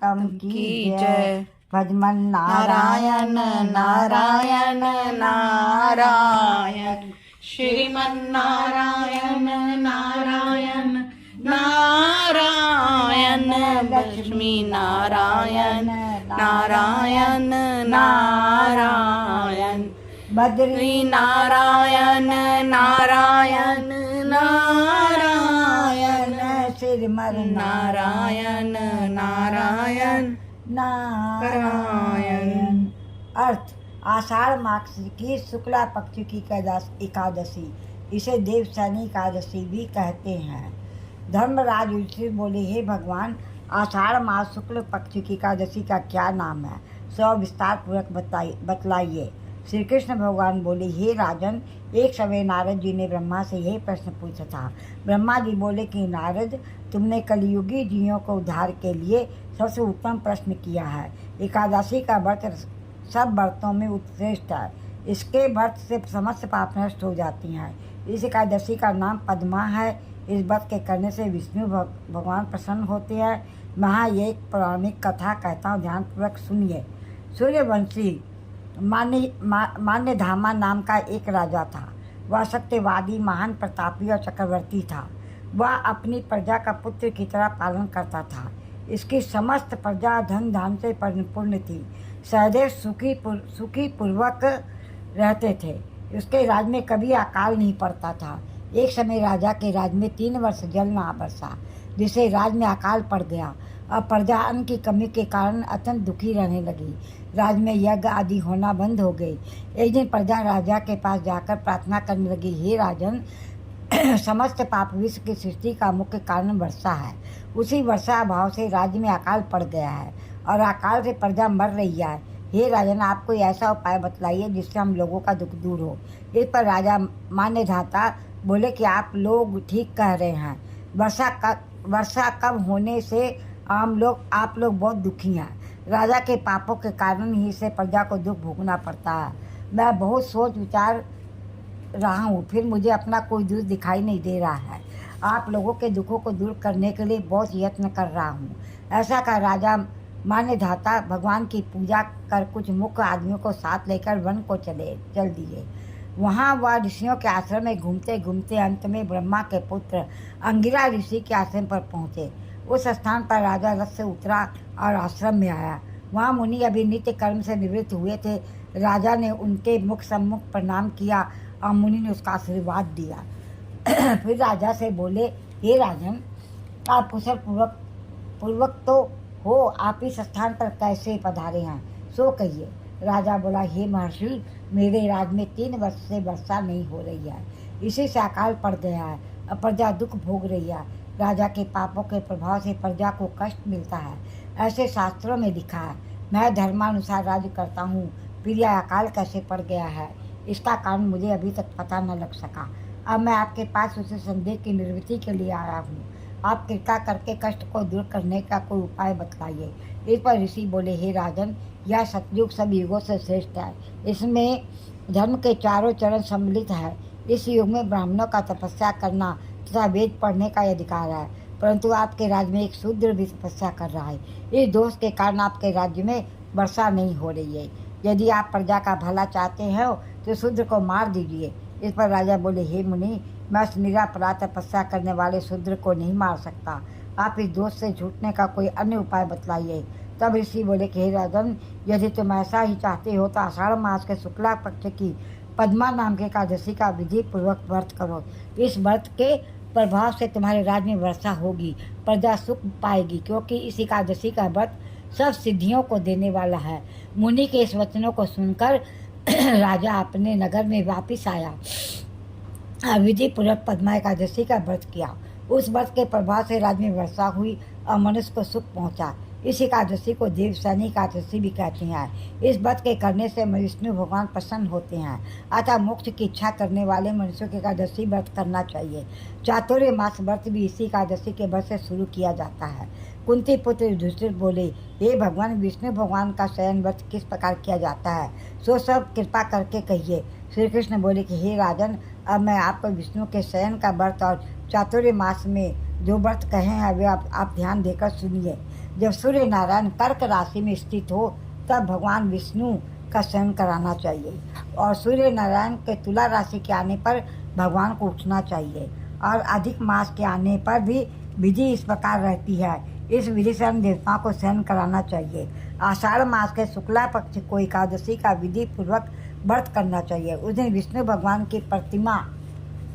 पुरुषोत्तम की जय। भजमन नारायण नारायण नारायण, श्रीमन नारायण नारायण नारायण, लक्ष्मी नारायण नारायण नारायण, बद्री नारायण नारायण नारायण, श्रीमन नारायण नारायण नारायण। अर्थ, आषाढ़ मास की शुक्ला पक्ष की एकादशी, इसे देवशयनी एकादशी भी कहते हैं। धर्मराज युधिष्ठिर बोले, हे भगवान, आषाढ़ मास शुक्ल पक्ष की एकादशी का क्या नाम है, सो विस्तार पूर्वक बतलाइए। श्री कृष्ण भगवान बोले, हे राजन, एक समय नारद जी ने ब्रह्मा से यही प्रश्न पूछा था। ब्रह्मा जी बोले कि नारद, तुमने कलियुगी जीवों को उद्धार के लिए सबसे उत्तम प्रश्न किया है। एकादशी का व्रत सब व्रतों में उत्कृष्ट है। इसके व्रत से समस्त पाप नष्ट हो जाती हैं। इस एकादशी का नाम पद्मा है। इस व्रत के करने से विष्णु भगवान प्रसन्न होते हैं। मैं ये एक पौराणिक कथा कहता हूँ, ध्यानपूर्वक सुनिए। सूर्यवंशी मान्यधामा नाम का एक राजा था। वह सत्यवादी, महान प्रतापी और चक्रवर्ती था। वह अपनी प्रजा का पुत्र की तरह पालन करता था। इसकी समस्त प्रजा धन धान से परिपूर्ण थी। सदैव सुखी पूर्वक रहते थे। उसके राज में कभी अकाल नहीं पड़ता था। एक समय राजा के राज में 3 वर्ष जल ना बरसा, जिससे राज में अकाल पड़ गया। अब प्रजा अन्न की कमी के कारण अत्यंत दुखी रहने लगी। राज में यज्ञ आदि होना बंद हो गई। एक दिन प्रजा राजा के पास जाकर प्रार्थना करने लगी, हे राजन, समस्त पाप विश्व की सृष्टि का मुख्य कारण वर्षा है। उसी वर्षा अभाव से राज्य में अकाल पड़ गया है और अकाल से प्रजा मर रही है। हे राजन, आप कोई ऐसा उपाय बतलाइए जिससे हम लोगों का दुख दूर हो। इस पर राजा मान्यधाता बोले कि आप लोग ठीक कह रहे हैं। वर्षा कम होने से आप लोग बहुत दुखी हैं। राजा के पापों के कारण ही से प्रजा को दुख भोगना पड़ता है। मैं बहुत सोच विचार रहा हूँ, फिर मुझे अपना कोई दोष दिखाई नहीं दे रहा है। आप लोगों के दुखों को दूर करने के लिए बहुत यत्न कर रहा हूँ। ऐसा कर राजा मान्यधाता भगवान की पूजा कर कुछ मुख्य आदमियों को साथ लेकर वन को चल दिए। वहाँ वह ऋषियों के आश्रम में घूमते घूमते अंत में ब्रह्मा के पुत्र अंगिरा ऋषि के आश्रम पर पहुँचे। उस स्थान पर राजा रथ से उतरा और आश्रम में आया। वहाँ मुनि अभी नित्य कर्म से निवृत्त हुए थे। राजा ने उनके मुख सम्मुख प्रणाम किया और मुनि ने उसका आशीर्वाद दिया। फिर राजा से बोले, हे राजन, आप कुशल पूर्वक तो हो, आप इस स्थान पर कैसे पधारे हैं, सो कहिए। राजा बोला, हे महर्षि, मेरे राज में 3 वर्ष से वर्षा नहीं हो रही है। इसी से अकाल पड़ गया है। अब प्रजा दुख भोग रही है। राजा के पापों के प्रभाव से प्रजा को कष्ट मिलता है, ऐसे शास्त्रों में लिखा है। मैं धर्मानुसार राज्य करता हूँ, फिर यह अकाल कैसे पड़ गया है, इसका कारण मुझे अभी तक पता न लग सका। अब मैं आपके पास उसे संदेह की निवृत्ति के लिए आया हूँ। आप कृपा करके कष्ट को दूर करने का कोई उपाय बतलाइए। इस पर ऋषि बोले, हे राजन, यह सतयुग सब युगों से श्रेष्ठ है। इसमें धर्म के चारों चरण सम्मिलित है। इस युग में ब्राह्मणों का तपस्या करना तथा वेद पढ़ने का अधिकार है, परंतु आपके राज्य में एक शूद्र भी तपस्या कर रहा है। इस दोष के कारण आपके राज्य में वर्षा नहीं हो रही है। यदि आप प्रजा का भला चाहते हो तो शूद्र को मार दीजिए। इस पर राजा बोले, हे मुनि, मैं निरापराध तपस्या करने वाले शूद्र को नहीं मार सकता। आप इस दोष से छूटने का कोई अन्य उपाय बतलाइए। तब ऋषि बोले कि हे राजन, यदि तुम ऐसा ही चाहते हो तो आषाढ़ मास के शुक्ला पक्ष की पद्मा नाम के एकादशी का विधि पूर्वक व्रत करो। इस व्रत के प्रभाव से तुम्हारे राज्य में वर्षा होगी, प्रजा सुख पाएगी, क्योंकि इस एकादशी का व्रत सब सिद्धियों को देने वाला है। मुनि के इस वचनों को सुनकर राजा अपने नगर में वापिस आया। विधि पूर्वक पद्मा एकादशी का व्रत किया। उस व्रत के प्रभाव से राज्य में वर्षा हुई और मनुष्य को सुख पहुंचा। इस एकादशी को देवशयनी एकादशी भी कहते हैं। इस व्रत के करने से विष्णु भगवान प्रसन्न होते हैं। अतः मोक्ष की इच्छा करने वाले मनुष्यों के एकादशी व्रत करना चाहिए। चातुर्य मास व्रत भी इसी एकादशी के व्रत से शुरू किया जाता है। कुंती पुत्र युधिष्ठिर बोले, हे भगवान, विष्णु भगवान का शयन व्रत किस प्रकार किया जाता है, सो सब कृपा करके कहिए। श्री कृष्ण बोले कि हे राजन, अब मैं आपको विष्णु के शयन का व्रत और चातुर्य मास में जो व्रत कहे हैं वे आप ध्यान देकर सुनिए। जब सूर्य नारायण कर्क राशि में स्थित हो तब भगवान विष्णु का शयन कराना चाहिए, और सूर्य नारायण के तुला राशि के आने पर भगवान को उठना चाहिए। और अधिक मास के आने पर भी विधि इस प्रकार रहती है। इस विधि से हम देवताओं को शयन कराना चाहिए। आषाढ़ मास के शुक्ला पक्ष को एकादशी का विधि पूर्वक व्रत करना चाहिए। उस दिन विष्णु भगवान की प्रतिमा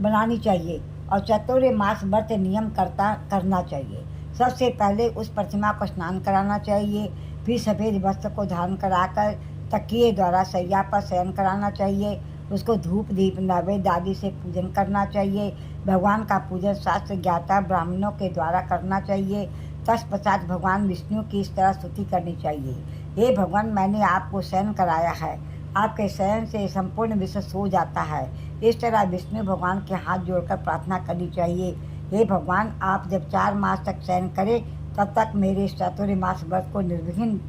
बनानी चाहिए और चातुर्मास व्रत नियम करना चाहिए। सबसे पहले उस प्रतिमा को स्नान कराना चाहिए, फिर सफ़ेद वस्त्र को धारण कराकर तकिए द्वारा सैया पर शयन कराना चाहिए। उसको धूप दीप नैवेद्य आदि से पूजन करना चाहिए। भगवान का पूजन शास्त्र ज्ञाता ब्राह्मणों के द्वारा करना चाहिए। तत्पश्चात भगवान विष्णु की इस तरह स्तुति करनी चाहिए, हे भगवान, मैंने आपको शयन कराया है, आपके शयन से संपूर्ण विश्व सो जाता है। इस तरह विष्णु भगवान के हाथ जोड़कर प्रार्थना करनी चाहिए, हे भगवान, आप जब 4 मास तक शयन करें तब तक मेरे इस चातुर्मास व्रत को निर्विघ्न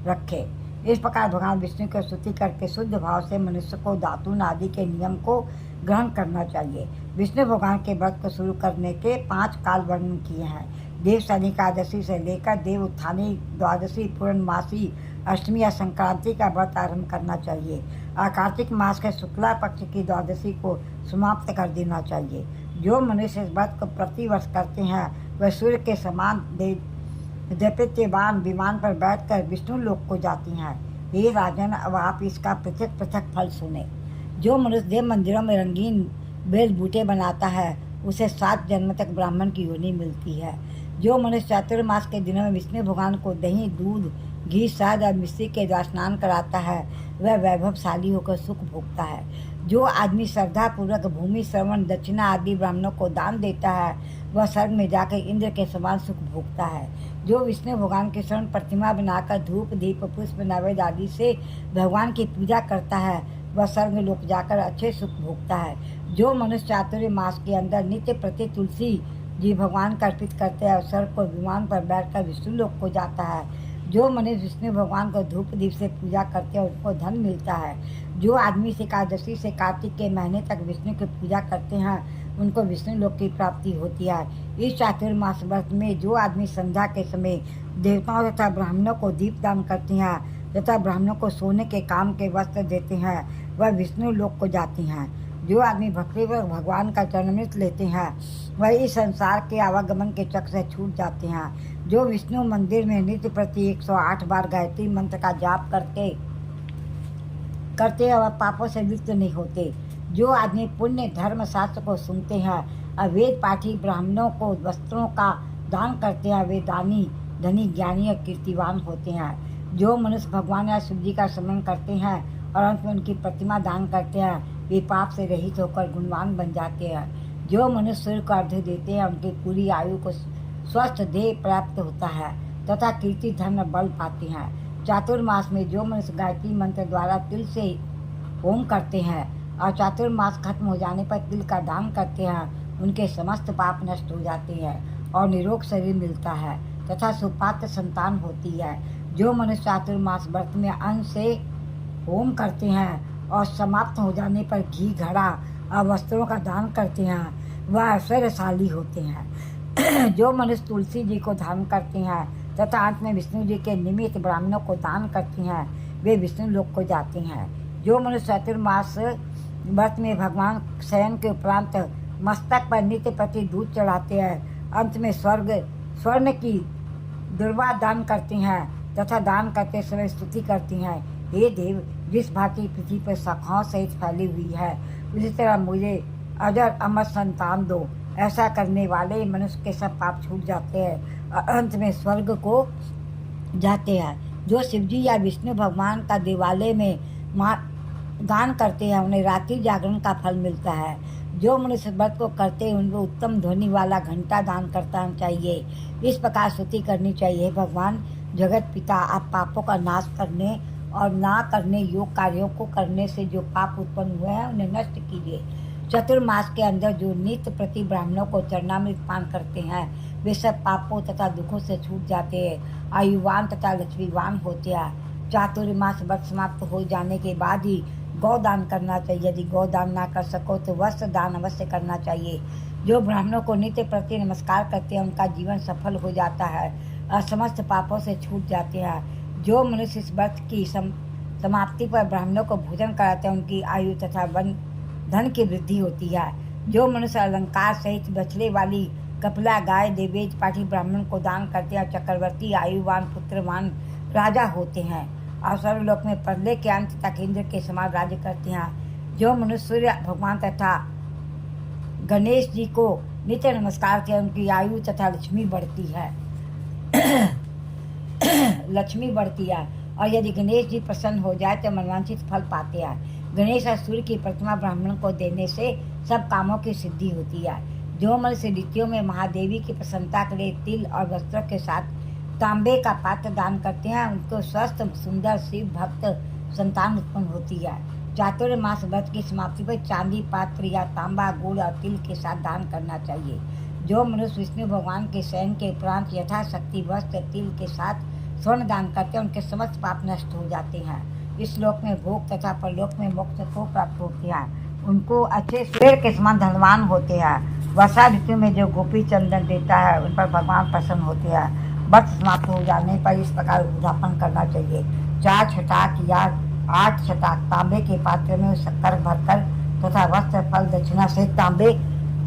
रखें। इस प्रकार भगवान विष्णु की स्तुति करके शुद्ध भाव से मनुष्य को दातून आदि के नियम को ग्रहण करना चाहिए। विष्णु भगवान के व्रत को शुरू करने के 5 काल वर्णन किए हैं। देव एकादशी से लेकर देव उत्थानी द्वादशी, पूर्णमासी, अष्टमी या संक्रांति का व्रत आरंभ करना चाहिए। और कार्तिक मास के शुक्ला पक्ष की द्वादशी को समाप्त कर देना चाहिए। जो मनुष्य इस व्रत को प्रतिवर्ष करते हैं वह सूर्य के समान दैत्यवान विमान पर बैठकर विष्णु लोक को जाती हैं। हे राजन, अब आप इसका पृथक पृथक फल सुने। जो मनुष्य देव मंदिरों में रंगीन बेल बूटे बनाता है उसे 7 जन्म तक ब्राह्मण की योनि मिलती है। जो मनुष्य चातुर्मास के दिनों में विष्णु भगवान को दही, दूध, घी, शहद और मिश्री के द्वारा स्नान कराता है वह वैभवशाली होकर सुख भोगता है। जो आदमी श्रद्धापूर्वक भूमि, श्रवण, दक्षिणा आदि ब्राह्मणों को दान देता है वह स्वर्ग में जाकर इंद्र के समान सुख भोगता है। जो विष्णु भगवान के स्वर्ण प्रतिमा बनाकर धूप, दीप, पुष्प, नैवेद्य आदि से भगवान की पूजा करता है वह स्वर्ग लोक जाकर अच्छे सुख भोगता है। जो मनुष्य चातुर्मास के अंदर नित्य प्रति तुलसी जी भगवान का अर्पित करते हैं और स्वर्ग को विमान पर बैठकर विष्णु लोक को जाता है। जो मनुष्य विष्णु भगवान को धूप दीप से पूजा करते हैं उसको धन मिलता है। जो आदमी से एकादशी से कार्तिक के महीने तक विष्णु की पूजा करते हैं उनको विष्णु लोक की प्राप्ति होती है। इस चातुर्मास व्रत में जो आदमी संध्या के समय देवताओं तथा ब्राह्मणों को दीप दान करते हैं तथा ब्राह्मणों को सोने के काम के वस्त्र देते हैं वह विष्णु लोक को जाती हैं। जो आदमी भक्तिपूर्वक भगवान का चरणामृत लेते हैं वह इस संसार के आवागमन के चक्र से छूट जाते हैं। जो विष्णु मंदिर में नित्य प्रति 108 बार गायत्री मंत्र का जाप करते और पापों से लिप्त नहीं होते। जो आदमी पुण्य धर्म शास्त्र को सुनते हैं और वेद पाठी ब्राह्मणों को वस्त्रों का दान करते हैं वे दानी, धनी, ज्ञानी और कीर्तिवान होते हैं। जो मनुष्य भगवान या शिव जी का स्मरण करते हैं और अंत में उनकी प्रतिमा दान करते हैं वे पाप से रहित होकर गुणवान बन जाते हैं। जो मनुष्य सूर्य को अर्घ्य देते हैं उनकी पूरी आयु को स्वस्थ देह प्राप्त होता है तथा कीर्ति धन बल पाते हैं। चातुर्मास में जो मनुष्य गायत्री मंत्र द्वारा तिल से होम करते हैं और चातुर्मास खत्म हो जाने पर तिल का दान करते हैं उनके समस्त पाप नष्ट हो जाते हैं और निरोग शरीर मिलता है तथा सुपात्र संतान होती है। जो मनुष्य चातुर्मास व्रत में अन्न से होम करते हैं और समाप्त हो जाने पर घी, घड़ा और वस्त्रों का दान करते हैं वह ऐश्वर्यशाली होते हैं। जो मनुष्य तुलसी जी को धारण करते हैं तथा अंत में विष्णु जी के निमित्त ब्राह्मणों को दान करते हैं वे विष्णु लोक को जाते हैं। जो मनुष्य चातुर्मास व्रत में भगवान शयन के उपरांत मस्तक पर नित्य प्रति दूध चढ़ाते हैं अंत में स्वर्ण की दुर्वा दान करते हैं तथा दान करते समय स्तुति करती हैं, हे देव, जिस भांति पृथ्वी पर शाखाओं सहित फैली हुई है उसी तरह मुझे अजर अमर संतान दो। ऐसा करने वाले मनुष्य के सब पाप छूट जाते हैं और अंत में स्वर्ग को जाते हैं। जो शिवजी या विष्णु भगवान का देवालय में दान करते हैं उन्हें रात्रि जागरण का फल मिलता है। जो मनुष्य व्रत को करते हैं उनको उत्तम ध्वनि वाला घंटा दान करना चाहिए। इस प्रकार स्तुति करनी चाहिए, भगवान जगत पिता, आप पापों का नाश करने और ना करने योग कार्यों को करने से जो पाप उत्पन्न हुए हैं उन्हें नष्ट कीजिए। चतुर्मास के अंदर जो नित्य प्रति ब्राह्मणों को चरणामृत पान करते हैं वे सब पापों तथा दुखों से छूट जाते हैं, आयुवान तथा लक्ष्मीवान होते हैं। चातुर्मास व्रत समाप्त हो जाने के बाद ही गौदान करना चाहिए। यदि गौदान ना कर सको तो वस्त्र दान अवश्य करना चाहिए। जो ब्राह्मणों को नित्य प्रति नमस्कार करते हैं उनका जीवन सफल हो जाता है और समस्त पापों से छूट जाते हैं। जो मनुष्य इस व्रत की समाप्ति पर ब्राह्मणों को भोजन कराते हैं उनकी आयु तथा धन की वृद्धि होती है। जो मनुष्य अलंकार सहित बछड़े वाली कपिला गाय देवेज पाठी ब्राह्मण को दान करते हैं चक्रवर्ती आयुवान पुत्रवान राजा होते हैं और सर्वलोक में प्रलय के अंत तक इंद्र के समान राज्य करते हैं। जो मनुष्य सूर्य भगवान तथा गणेश जी को नित्य नमस्कार करते हैं उनकी आयु तथा लक्ष्मी बढ़ती है लक्ष्मी बढ़ती है। और यदि गणेश जी प्रसन्न हो जाए तो मनवांछित फल पाते हैं। गणेश और सूर्य की प्रतिमा ब्राह्मण को देने से सब कामों की सिद्धि होती है। जो मनुष्य ऋतुओं में महादेवी की प्रसन्नता के लिए तिल और वस्त्रों के साथ तांबे का पात्र दान करते हैं उनको स्वस्थ सुंदर शिव भक्त संतान उत्पन्न होती है। चातुर्मास व्रत की समाप्ति पर चांदी पात्र या तांबा गुड़ और तिल के साथ दान करना चाहिए। जो मनुष्य विष्णु भगवान के शयन के उपरांत यथाशक्ति वस्त्र तिल के साथ स्वर्ण दान करते हैं उनके समस्त पाप नष्ट हो जाते हैं। इस लोक में भोग तथा परलोक में मोक्ष को प्राप्त होते हैं। उनको अच्छे पेड़ के समान धनवान होते हैं। वर्षा ऋतु में जो गोपी चंदन देता है उन पर भगवान प्रसन्न होते हैं। व्रत समाप्त हो जाने पर इस प्रकार उद्यापन करना चाहिए। 4 छटाक या 8 छटाक तांबे के पात्र में शक्कर भरकर तथा वस्त्र फल दक्षिणा से तांबे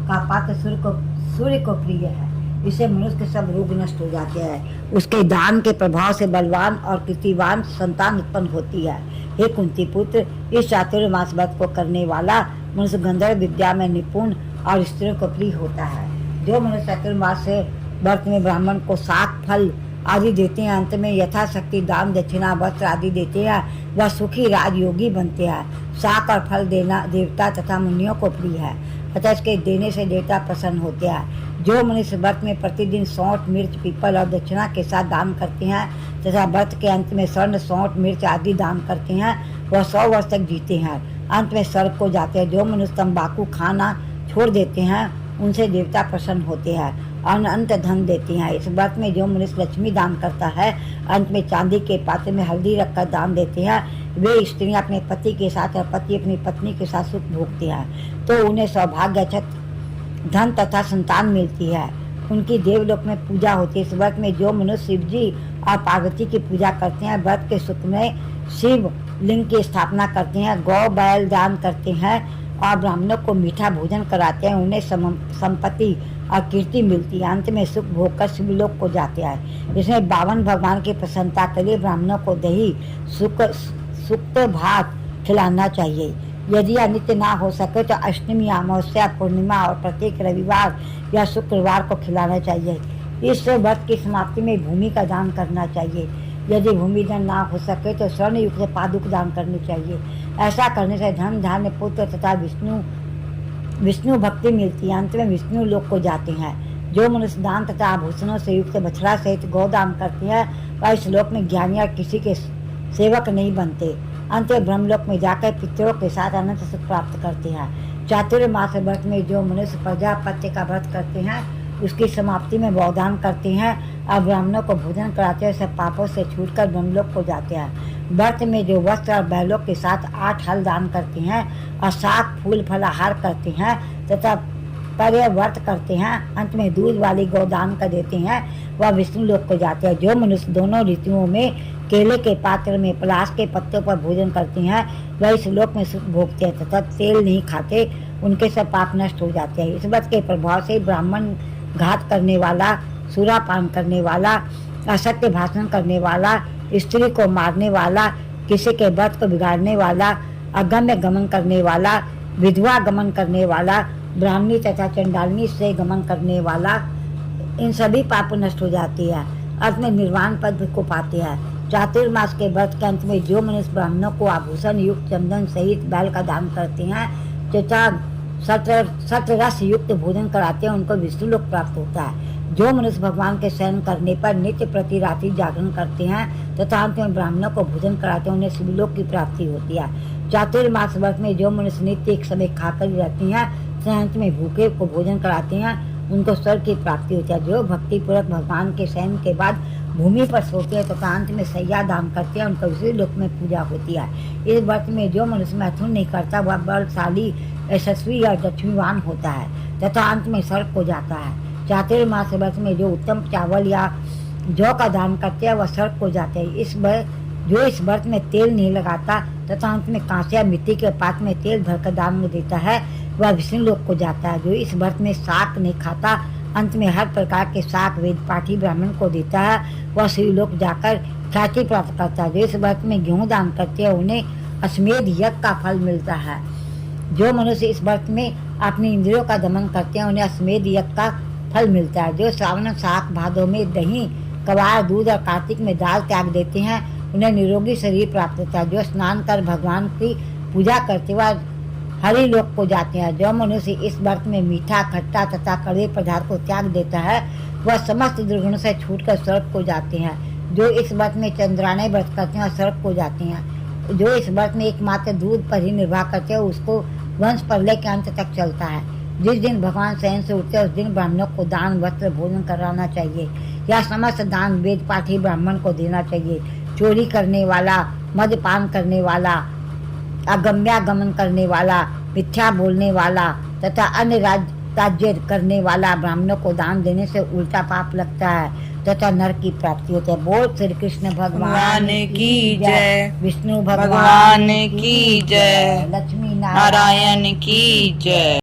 का पात्र सूर्य को प्रिय है। इससे मनुष्य के सब रोग नष्ट हो जाते हैं। उसके दान के प्रभाव से बलवान और कीर्तिवान संतान उत्पन्न होती है। हे कुंती पुत्र, इस चातुर्मास व्रत को करने वाला मनुष्य गंधर्व विद्या में निपुण और स्त्रियों को प्रिय होता है। जो मनुष्य चातुर्मास व्रत में ब्राह्मण को शाक फल आदि देते हैं अंत में यथाशक्ति दान दक्षिणा वस्त्र आदि देते हैं वह सुखी राजयोगी बनते हैं। शाक और फल देना देवता तथा मुनियों को प्रिय है अतः इसके देने से देवता प्रसन्न होते हैं। जो मनुष्य व्रत में प्रतिदिन सौंठ मिर्च पीपल और दक्षिणा के साथ दान करते हैं तथा व्रत के अंत में स्वर्ण सौंठ मिर्च आदि दान करते हैं वह 100 वर्ष तक जीते हैं अंत में स्वर्ग को जाते हैं। जो मनुष्य तंबाकू खाना छोड़ देते हैं उनसे देवता प्रसन्न होते हैं और अनंत धन देते हैं। इस व्रत में जो मनुष्य लक्ष्मी दान करता है अंत में चांदी के पात्र में हल्दी रखकर दान देते हैं वे स्त्रियां अपने पति के साथ और पति अपनी पत्नी के साथ सुख भोगते हैं तो उन्हें सौभाग्य धन तथा संतान मिलती है। उनकी देवलोक में पूजा होती है। इस व्रत में जो मनुष्य शिव जी और पार्वती की पूजा करते हैं व्रत के सुख में शिव लिंग की स्थापना करते हैं गौ बैल दान करते हैं और ब्राह्मणों को मीठा भोजन कराते हैं उन्हें संपत्ति और कीर्ति मिलती है। अंत में सुख भोग कर शिवलोक को जाते हैं। इसमें 52 भगवान की प्रसन्नता के लिए ब्राह्मणों को दही सुक्त भात खिलाना चाहिए। यदि यह नित्य ना हो सके तो अष्टमी अमावस्या पूर्णिमा और प्रत्येक रविवार या शुक्रवार को खिलाना चाहिए। इस व्रत की समाप्ति में भूमि का दान करना चाहिए। यदि भूमि दान ना हो सके तो स्वर्ण युक्त पादुक दान करनी चाहिए। ऐसा करने से धन धान्य पुत्र तथा विष्णु भक्ति मिलती है। अंत में विष्णु लोक को जाते हैं। जो मनुष्य दान तथा आभूषणों से युक्त बछड़ा सहित गौदान करते हैं वह इस लोक में ज्ञानी और किसी के सेवक नहीं बनते। अंत में ब्रह्मलोक में जाकर पितरों के साथ अनंत सुख प्राप्त करते हैं। चातुर्मास व्रत में जो मनुष्य प्रजापत्य का व्रत करते हैं उसकी समाप्ति में गौदान करते हैं और ब्राह्मणों को भोजन कराते हैं सब पापों से छूटकर ब्रह्मलोक को जाते हैं। व्रत में जो वस्त्र और बैलों के साथ 8 हल दान करते हैं और शाक फूल फलाहार करते हैं तथा पर्य व्रत करते हैं अंत में दूध वाली गौदान कर देते हैं वह विष्णु लोक को जाते हैं। जो मनुष्य दोनों ऋतुओं में केले के पात्र में पलाश के पत्तों पर भोजन करते हैं वह इस लोक में सुख भोगते हैं तथा तेल नहीं खाते उनके सब पाप नष्ट हो जाते हैं। इस व्रत के प्रभाव से ब्राह्मण घात करने वाला सुरापान करने वाला असत्य भाषण करने वाला स्त्री को मारने वाला किसी के व्रत को बिगाड़ने वाला अगम्य गमन करने वाला विधवा गमन करने वाला ब्राह्मणी तथा चंडालनी से गमन करने वाला इन सभी पाप नष्ट हो जाती है। अंत में निर्वाण पद को पाते हैं। चातुर्मास के व्रत के अंत में जो मनुष्य ब्राह्मणों को आभूषण युक्त चंदन सहित बैल का दान करते हैं तथा सतरस युक्त भोजन कराते हैं उनको विष्णु लोक प्राप्त होता है। जो मनुष्य भगवान के शयन करने पर नित्य प्रति रात्रि जागरण करते हैं तथा अंत में ब्राह्मणों को भोजन कराते हैं उन्हें शिवलोक की प्राप्ति होती है। चातुर्मास व्रत में जो मनुष्य नित्य एक समय खाकर रहते हैं अंत में भूखे को भोजन कराते हैं उनको स्वर्ग की प्राप्ति होती है। जो भक्ति पूर्वक भगवान के शयन के बाद भूमि पर सोते हैं तो अंत में सैया दान करते हैं उनको उसी लोक में पूजा होती है। इस व्रत में जो मनुष्य मैथुन नहीं करता वह बलशाली यशस्वी या लक्ष्मीवान होता है तथा अंत में स्वर्ग को जाता है। चातुर्मास व्रत में जो उत्तम चावल या जौ का दान करते हैं वह स्वर्ग को जाते हैं। जो इस व्रत में तेल नहीं लगाता तथा अंत में कांसे या मिट्टी के पात्र में तेल भरकर दान में देता है वह विष्णु लोक को जाता है। जो इस व्रत में शाक नहीं खाता अंत में हर प्रकार के शाक वेद पाठी ब्राह्मण को देता है वह शिवलोक जाकर ख्याति प्राप्त करता है। जो इस व्रत में गेहूं दान करते हैं उन्हें अश्वमेध यज्ञ का फल मिलता है। जो मनुष्य इस व्रत में अपनी इंद्रियों का दमन करते हैं उन्हें अश्वमेध यज्ञ का फल मिलता है। जो श्रावण शाक भादों में दही कबार दूध और कार्तिक में दाल त्याग देते हैं उन्हें निरोगी शरीर प्राप्त होता है। जो स्नान कर भगवान की पूजा करते हुए हरि लोक को जाते हैं। जो मनुष्य इस व्रत में मीठा खट्टा तथा कड़वे पदार्थ को त्याग देता है वह समस्त दुर्गुणों से छूटकर स्वर्ग को जाते हैं। जो इस व्रत में चंद्राने व्रत करते हैं स्वर्ग को जाते हैं। जो इस व्रत में एकमात्र दूध पर ही निर्वाह करते हैं उसको वंश प्रलय के अंत तक चलता है। जिस दिन भगवान शयन से उठते हैं उस दिन ब्राह्मणों को दान वस्त्र भोजन कराना चाहिए या समस्त दान वेद पाठी ब्राह्मण को देना चाहिए। चोरी करने वाला, मद्यपान करने वाला, अगम्यागमन करने वाला, मिथ्या बोलने वाला तथा अन्य राज्य करने वाला ब्राह्मणों को दान देने से उल्टा पाप लगता है तथा नरक की प्राप्ति होती है। बोल श्री कृष्ण भगवान की जय, विष्णु भगवान की जय, लक्ष्मी नारायण की जय।